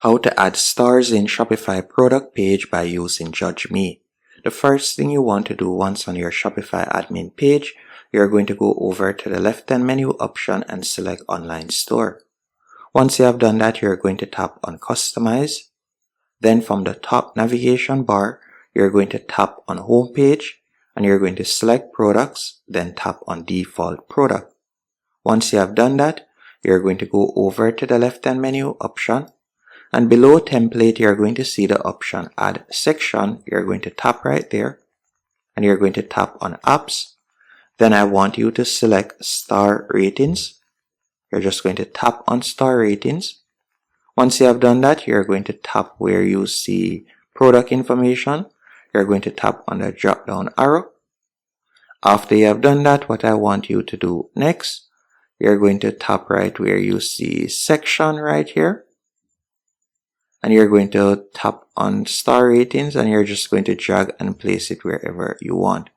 How to add stars in Shopify product page by using JudgeMe. The first thing you want to do once on your Shopify admin page, you're going to go over to the left-hand menu option and select Online Store. Once you have done that, you're going to tap on Customize. Then from the top navigation bar, you're going to tap on Home Page and you're going to select Products, then tap on Default Product. Once you have done that, you're going to go over to the left-hand menu option. And below template, you're going to see the option add section. You're going to tap right there and you're going to tap on apps. Then I want you to select star ratings. You're just going to tap on star ratings. Once you have done that, you're going to tap where you see product information. You're going to tap on the drop down arrow. After you have done that, what I want you to do next, you're going to tap right where you see section right here. And you're going to tap on star ratings and you're just going to drag and place it wherever you want.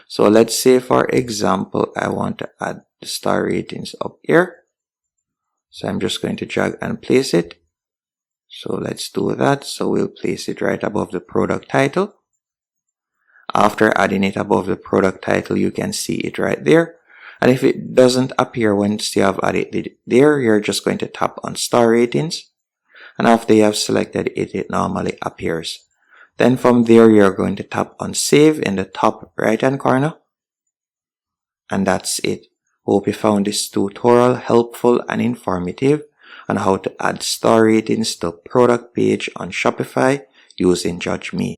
So let's say, for example, I want to add the star ratings up here. So I'm just going to drag and place it. So let's do that. So we'll place it right above the product title. After adding it above the product title, you can see it right there. And if it doesn't appear once you have added it there, you're just going to tap on star ratings. And after you have selected it, it normally appears. Then from there, you're going to tap on save in the top right hand corner. And that's it. Hope you found this tutorial helpful and informative on how to add star ratings to product page on Shopify using JudgeMe.